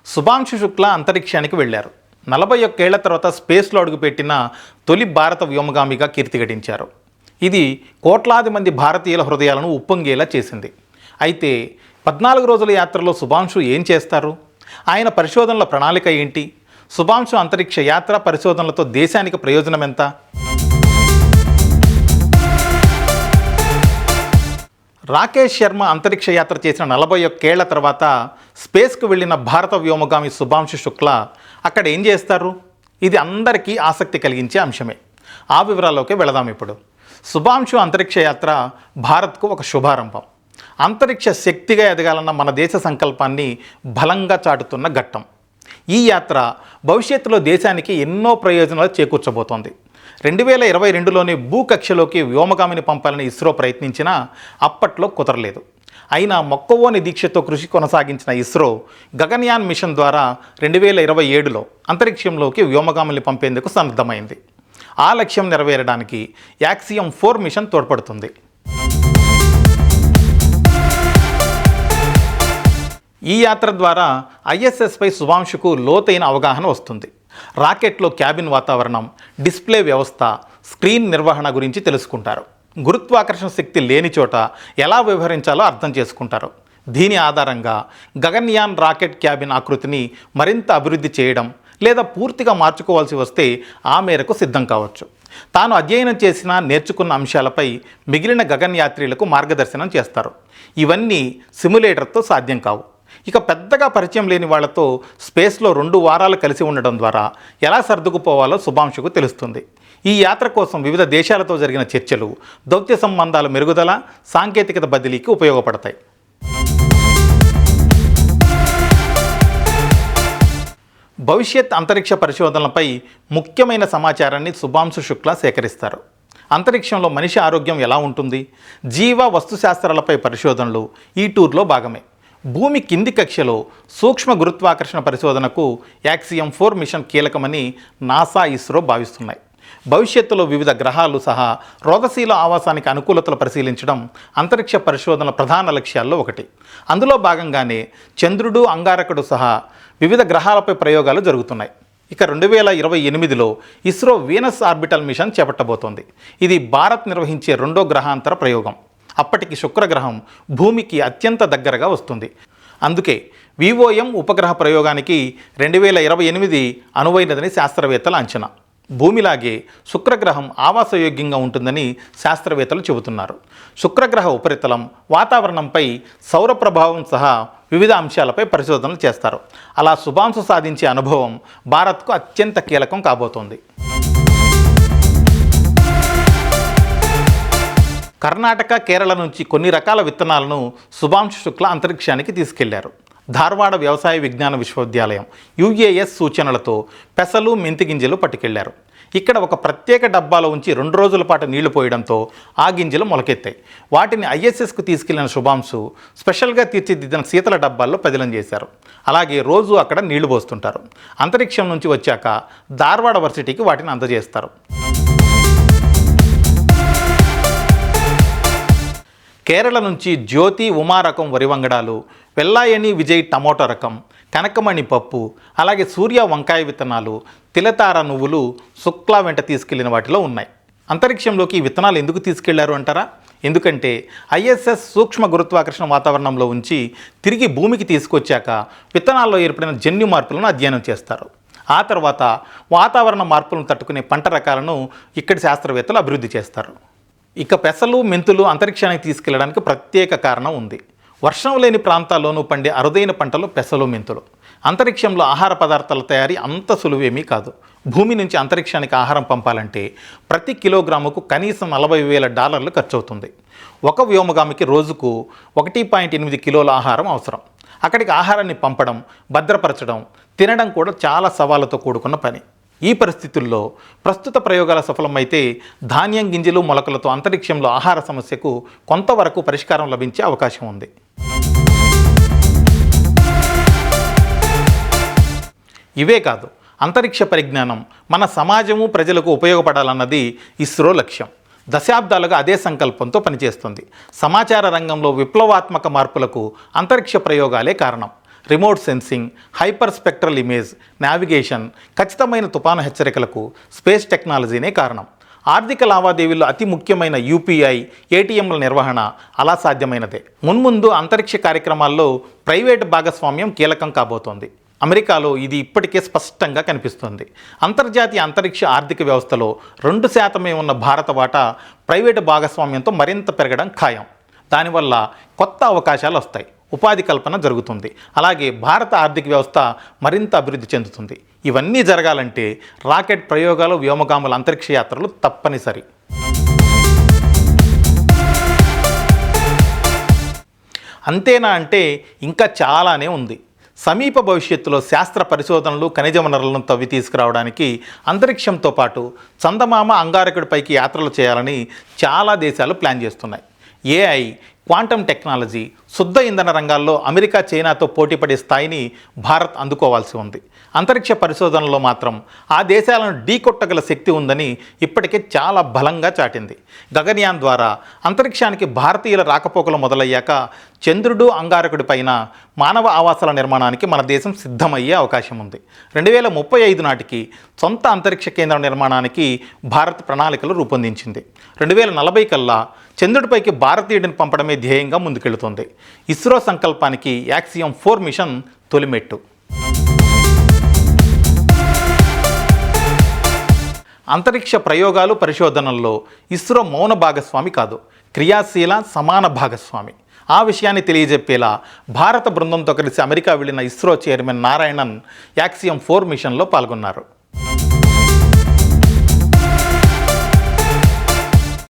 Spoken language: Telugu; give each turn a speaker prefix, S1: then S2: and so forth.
S1: శుభాంశు శుక్లా అంతరిక్షానికి వెళ్లారు. 41 ఏళ్ల తర్వాత స్పేస్లో అడుగుపెట్టిన తొలి భారత వ్యోమగామిగా కీర్తి గడించారు. ఇది కోట్లాది మంది భారతీయుల హృదయాలను ఉప్పొంగేలా చేసింది. అయితే 14 రోజుల యాత్రలో శుభాంశు ఏం చేస్తారు? ఆయన పరిశోధనల ప్రణాళిక ఏంటి? శుభాంశు అంతరిక్ష యాత్ర పరిశోధనలతో దేశానికి ప్రయోజనం ఎంత? రాకేష్ శర్మ అంతరిక్ష యాత్ర చేసిన 41 ఏళ్ల తర్వాత స్పేస్కు వెళ్ళిన భారత వ్యోమగామి శుభాంశు శుక్లా అక్కడ ఏం చేస్తారు? ఇది అందరికీ ఆసక్తి కలిగించే అంశమే. ఆ వివరాల్లోకి వెళదాం ఇప్పుడు. శుభాంశు అంతరిక్ష యాత్ర భారత్కు ఒక శుభారంభం. అంతరిక్ష శక్తిగా ఎదగాలన్న మన దేశ సంకల్పాన్ని బలంగా చాటుతున్న ఘట్టం. ఈ యాత్ర భవిష్యత్తులో దేశానికి ఎన్నో ప్రయోజనాలు చేకూర్చబోతోంది. 2022లోనే భూకక్షలోకి వ్యోమగామిని పంపాలని ఇస్రో ప్రయత్నించినా అప్పట్లో కుదరలేదు. అయినా మొక్కవోని దీక్షతో కృషి కొనసాగించిన ఇస్రో గగన్యాన్ మిషన్ ద్వారా 2027లో అంతరిక్షంలోకి వ్యోమగామిని పంపేందుకు సన్నద్ధమైంది. ఆ లక్ష్యం నెరవేరడానికి యాక్సియం 4 మిషన్ తోడ్పడుతుంది. ఈ యాత్ర ద్వారా ఐఎస్ఎస్పై శుభాంశుకు లోతైన అవగాహన వస్తుంది. రాకెట్లో క్యాబిన్ వాతావరణం, డిస్ప్లే వ్యవస్థ, స్క్రీన్ నిర్వహణ గురించి తెలుసుకుంటారు. గురుత్వాకర్షణ శక్తి లేని చోట ఎలా వ్యవహరించాలో అర్థం చేసుకుంటారు. దీని ఆధారంగా గగన్యాన్ రాకెట్ క్యాబిన్ ఆకృతిని మరింత అభివృద్ధి చేయడం లేదా పూర్తిగా మార్చుకోవాల్సి వస్తే ఆ మేరకు సిద్ధం కావచ్చు. తాను అధ్యయనం చేసిన నేర్చుకున్న అంశాలపై మిగిలిన గగన్యాత్రీలకు మార్గదర్శనం చేస్తారు. ఇవన్నీ సిమ్యులేటర్తో సాధ్యం కావు. ఇక పెద్దగా పరిచయం లేని వాళ్లతో స్పేస్లో 2 వారాలు కలిసి ఉండడం ద్వారా ఎలా సర్దుకుపోవాలో శుభాంశుకు తెలుస్తుంది. ఈ యాత్ర కోసం వివిధ దేశాలతో జరిగిన చర్చలు దౌత్య సంబంధాల మెరుగుదల, సాంకేతికత బదిలీకి ఉపయోగపడతాయి. భవిష్యత్ అంతరిక్ష పరిశోధనలపై ముఖ్యమైన సమాచారాన్ని శుభాంశు శుక్లా సేకరిస్తారు. అంతరిక్షంలో మనిషి ఆరోగ్యం ఎలా ఉంటుంది, జీవ వస్తుశాస్త్రాలపై పరిశోధనలు ఈ టూర్లో భాగమే. భూమి కింది కక్షలో సూక్ష్మ గురుత్వాకర్షణ పరిశోధనకు యాక్సియం 4 మిషన్ కీలకమని నాసా, ఇస్రో భావిస్తున్నాయి. భవిష్యత్తులో వివిధ గ్రహాలు సహా రోగశీల ఆవాసానికి అనుకూలతలు పరిశీలించడం అంతరిక్ష పరిశోధనల ప్రధాన లక్ష్యాల్లో ఒకటి. అందులో భాగంగానే చంద్రుడు, అంగారకుడు సహా వివిధ గ్రహాలపై ప్రయోగాలు జరుగుతున్నాయి. ఇక 2028లో ఇస్రో వీనస్ ఆర్బిటల్ మిషన్ చేపట్టబోతోంది. ఇది భారత్ నిర్వహించే 2వ గ్రహాంతర ప్రయోగం. అప్పటికి శుక్రగ్రహం భూమికి అత్యంత దగ్గరగా వస్తుంది. అందుకే విఓఎం ఉపగ్రహ ప్రయోగానికి 2028 అనువైనదని శాస్త్రవేత్తల అంచనా. భూమిలాగే శుక్రగ్రహం ఆవాసయోగ్యంగా ఉంటుందని శాస్త్రవేత్తలు చెబుతున్నారు. శుక్రగ్రహ ఉపరితలం, వాతావరణంపై సౌర ప్రభావం సహా వివిధ అంశాలపై పరిశోధనలు చేస్తారు. అలా శుభాంశు సాధించే అనుభవం భారత్కు అత్యంత కీలకం కాబోతోంది. కర్ణాటక, కేరళ నుంచి కొన్ని రకాల విత్తనాలను శుభాంశు శుక్లా అంతరిక్షానికి తీసుకెళ్లారు. ధార్వాడ వ్యవసాయ విజ్ఞాన విశ్వవిద్యాలయం యుఏఎస్ సూచనలతో పెసలు, మెంతి గింజలు పట్టుకెళ్లారు. ఇక్కడ ఒక ప్రత్యేక డబ్బాలో ఉంచి 2 రోజుల పాటు నీళ్లు పోయడంతో ఆ గింజలు మొలకెత్తాయి. వాటిని ఐఎస్ఎస్కు తీసుకెళ్లిన శుభాంశు స్పెషల్గా తీర్చిదిద్దిన శీతల డబ్బాల్లో పదిలం చేశారు. అలాగే రోజు అక్కడ నీళ్లు పోస్తుంటారు. అంతరిక్షం నుంచి వచ్చాక ధార్వాడ వర్సిటీకి వాటిని అందజేస్తారు. కేరళ నుంచి జ్యోతి, ఉమా రకం వరి వంగడాలు, వెల్లాయని విజయ్ టమోటా రకం, కనకమణి పప్పు, అలాగే సూర్య వంకాయ విత్తనాలు, తిలతార నువ్వులు శుక్లా వెంట తీసుకెళ్లిన వాటిలో ఉన్నాయి. అంతరిక్షంలోకి ఈ విత్తనాలు ఎందుకు తీసుకెళ్లారు అంటారా? ఎందుకంటే ఐఎస్ఎస్ సూక్ష్మ గురుత్వాకర్షణ వాతావరణంలో ఉంచి తిరిగి భూమికి తీసుకొచ్చాక విత్తనాల్లో ఏర్పడిన జన్యు మార్పులను అధ్యయనం చేస్తారు. ఆ తర్వాత వాతావరణ మార్పులను తట్టుకునే పంట రకాలను ఇక్కడి శాస్త్రవేత్తలు అభివృద్ధి చేస్తారు. ఇక పెసలు, మెంతులు అంతరిక్షానికి తీసుకెళ్లడానికి ప్రత్యేక కారణం ఉంది. వర్షం లేని ప్రాంతాల్లోనూ పండే అరుదైన పంటలు పెసలు, మెంతులు. అంతరిక్షంలో ఆహార పదార్థాల తయారీ అంత సులువేమీ కాదు. భూమి నుంచి అంతరిక్షానికి ఆహారం పంపాలంటే ప్రతి కిలోగ్రాముకు కనీసం $40,000 ఖర్చు అవుతుంది. ఒక వ్యోమగామికి రోజుకు 1.8 కిలోల ఆహారం అవసరం. అక్కడికి ఆహారాన్ని పంపడం, భద్రపరచడం, తినడం కూడా చాలా సవాళ్లతో కూడుకున్న పని. ఈ పరిస్థితుల్లో ప్రస్తుత ప్రయోగాల సఫలమైతే ధాన్యం, గింజలు, మొలకలతో అంతరిక్షంలో ఆహార సమస్యకు కొంతవరకు పరిష్కారం లభించే అవకాశం ఉంది. ఇవే కాదు, అంతరిక్ష పరిజ్ఞానం మన సమాజము, ప్రజలకు ఉపయోగపడాలన్నది ఇస్రో లక్ష్యం. దశాబ్దాలుగా అదే సంకల్పంతో పనిచేస్తుంది. సమాచార రంగంలో విప్లవాత్మక మార్పులకు అంతరిక్ష ప్రయోగాలే కారణం. Remote sensing, hyper spectral image, navigation, ఖచ్చితమైన తుఫాను హెచ్చరికలకు స్పేస్ టెక్నాలజీనే కారణం. ఆర్థిక లావాదేవీల్లో అతి ముఖ్యమైన యూపీఐ, ఏటీఎంల నిర్వహణ అలా సాధ్యమైనదే. మున్ముందు అంతరిక్ష కార్యక్రమాల్లో ప్రైవేటు భాగస్వామ్యం కీలకం కాబోతోంది. అమెరికాలో ఇది ఇప్పటికే స్పష్టంగా కనిపిస్తుంది. అంతర్జాతీయ అంతరిక్ష ఆర్థిక వ్యవస్థలో 2% ఉన్న భారత వాటా ప్రైవేటు భాగస్వామ్యంతో మరింత పెరగడం ఖాయం. దానివల్ల కొత్త అవకాశాలు వస్తాయి, ఉపాధి కల్పన జరుగుతుంది. అలాగే భారత ఆర్థిక వ్యవస్థ మరింత అభివృద్ధి చెందుతుంది. ఇవన్నీ జరగాలంటే రాకెట్ ప్రయోగాలు, వ్యోమగాముల అంతరిక్ష యాత్రలు తప్పనిసరి. అంతేనా అంటే ఇంకా చాలానే ఉంది. సమీప భవిష్యత్తులో శాస్త్ర పరిశోధనలు, ఖనిజ వనరులను తవ్వి తీసుకురావడానికి అంతరిక్షంతో పాటు చందమామ, అంగారకుడిపైకి యాత్రలు చేయాలని చాలా దేశాలు ప్లాన్ చేస్తున్నాయి. ఏఐ, క్వాంటమ్ టెక్నాలజీ, శుద్ధ ఇంధన రంగాల్లో అమెరికా, చైనాతో పోటీపడే స్థాయిని భారత్ అందుకోవాల్సి ఉంది. అంతరిక్ష పరిశోధనలో మాత్రం ఆ దేశాలను ఢీకొట్టగల శక్తి ఉందని ఇప్పటికే చాలా బలంగా చాటింది. గగన్యాన్ ద్వారా అంతరిక్షానికి భారతీయుల రాకపోకలు మొదలయ్యాక చంద్రుడు, అంగారకుడి పైన మానవ ఆవాసాల నిర్మాణానికి మన దేశం సిద్ధమయ్యే అవకాశం ఉంది. 2035 నాటికి సొంత అంతరిక్ష కేంద్రం నిర్మాణానికి భారత్ ప్రణాళికలు రూపొందించింది. 2040 కల్లా చంద్రుడిపైకి భారతీయుడిని పంపడమే ధ్యేయంగా ముందుకెళ్తుంది. ఇస్రో సంకల్పానికి యాక్సియం 4 మిషన్ తొలిమెట్టు. అంతరిక్ష ప్రయోగాలు, పరిశోధనల్లో ఇస్రో మౌన భాగస్వామి కాదు, క్రియాశీల సమాన భాగస్వామి. ఆ విషయాన్ని తెలియజెప్పేలా భారత బృందంతో కలిసి అమెరికా వెళ్లిన ఇస్రో చైర్మన్ నారాయణన్ యాక్సియం 4 మిషన్లో పాల్గొన్నారు.